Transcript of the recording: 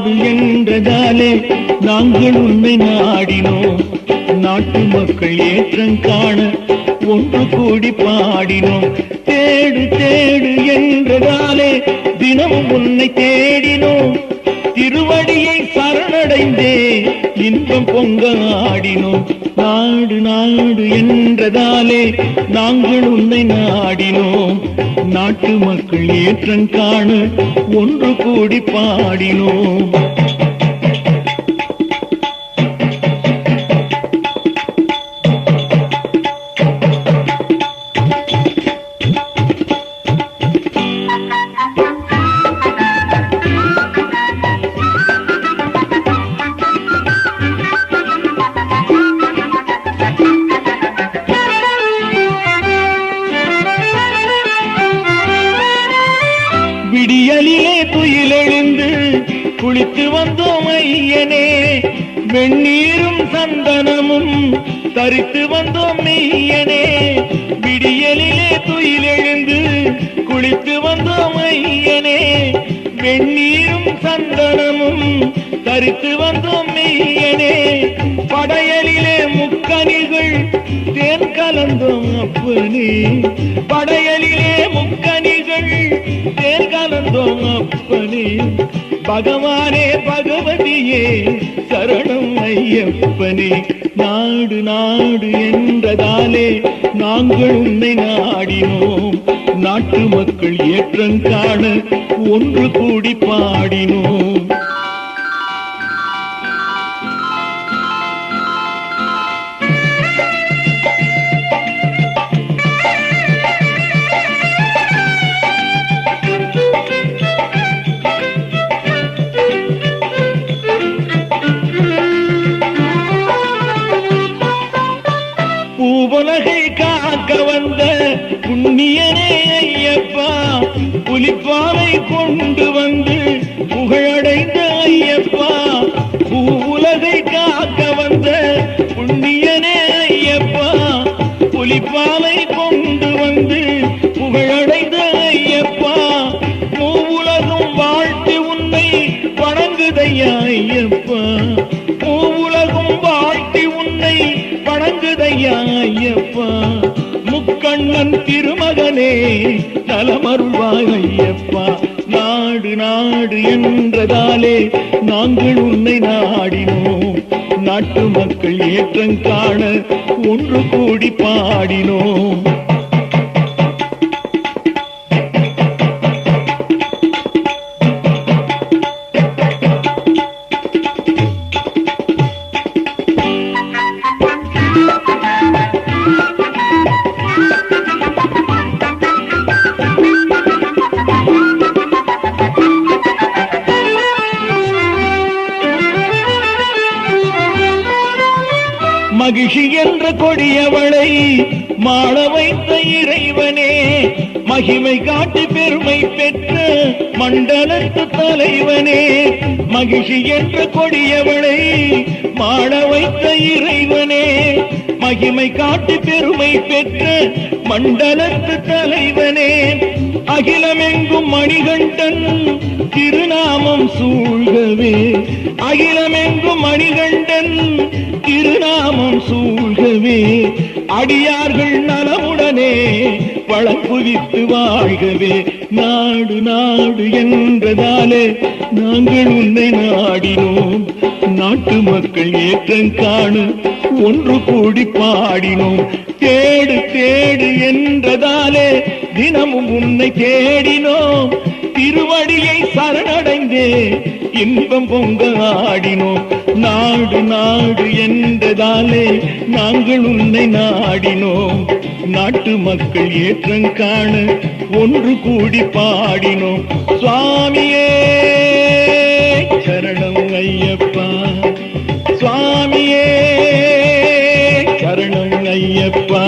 நாடு என்றதாலே நாங்கள் உன்னை நாடினோம். நாட்டு மக்கள் ஏற்றம் காண ஒன்று கூடி பாடினோம். தேடு தேடு என்றதாலே தினமும் உன்னை தேடினோம். திருவடியை சரணடைந்தே இன்பம் பொங்க ஆடினோம். நாடு நாடு என்றதாலே நாங்கள் உன்னை நாடினோம். நாட்டு மக்கள் ஏற்றம் காண ஒன்று கூடி பாடினோம். விடியலிலே துயிலெழுந்து குளித்து வந்தோம் ஐயனே. வெண்ணீரும் சந்தனமும் தரித்து வந்தோம் மெய்யனே. விடியலிலே துயிலெழுந்து குளித்து வந்தோம் ஐயனே. வெண்ணீரும் சந்தனமும் தரித்து வந்தோம் மெய்யனே. படையலிலே முக்கணிகள் தேன் கலந்தோம் அப்பனே. படையலிலே முக்கணிகள் தேன் கலந்தோம் அப்பனே. பகவானே பகவதியே சரணம் ஐயப்பனே. நாடு நாடு என்றதாலே நாங்கள் உன்னை நாடினோம். நாட்டு மக்கள் ஏற்றம் காண ஒன்று கூடி பாடினோம். பூவுலகை காக்க வந்த புண்ணியனே ஐயப்பா. புலிப்பாவை கொண்டு வந்து புகழடைந்த ஐயப்பா. பூவுலகை காக்க வந்த புண்ணியனே ஐயப்பா. புலிப்பாவை கொண்டு வந்து புகழடைந்த ஐயப்பா. மூவுலகம் வாழ்த்து உன்னை வணங்குதையா ஐயப்பா. மூவுலகம் வாழ்த்தி உன்னை வணங்குதையா ஐயப்பா. முக்கண்ணன் திருமகனே நலமருள்வாய் ஐயப்பா. நாடு நாடு என்றதாலே நாங்கள் உன்னை நாடினோம். நாட்டு மக்கள் ஏற்றம் காண ஒன்று கூடி பாடினோம். மகிழ்ச்சி என்ற கொடியவளை மாள வைத்த இறைவனே. மகிமை காட்டி பெருமை பெற்ற மண்டலத்து தலைவனே. மகிழ்ச்சி என்ற கொடியவளை மாள வைத்த இறைவனே. மகிமை காட்டி பெருமை பெற்ற மண்டலத்து தலைவனே. அகிலமெங்கும் மணிகண்டன் திருநாமம் சூழ்கவே. அகிலமெங்கும் மணிகண்டன் திருநாமம் சூழ்கவே. அடியார்கள் நலமுடனே வளங்குவித்து வாழ்கவே. நாடு நாடு என்றதாலே நாங்கள் உன்னை நாடினோம். நாட்டு மக்கள் ஏற்றம் காண ஒன்று கூடி பாடினோம். தேடு தேடு என்றதாலே தினமும் உன்னை தேடினோம். திருவடியை சரணடைந்தே இன்பம் பொங்க ஆடினோம். நாடு நாடு என்றதாலே நாங்கள் உன்னை நாடினோம். நாட்டு மக்கள் ஏற்றம் காண ஒன்று கூடி பாடினோம். சுவாமியே சரணம் ஐயப்பா. சுவாமியே சரணம் ஐயப்பா.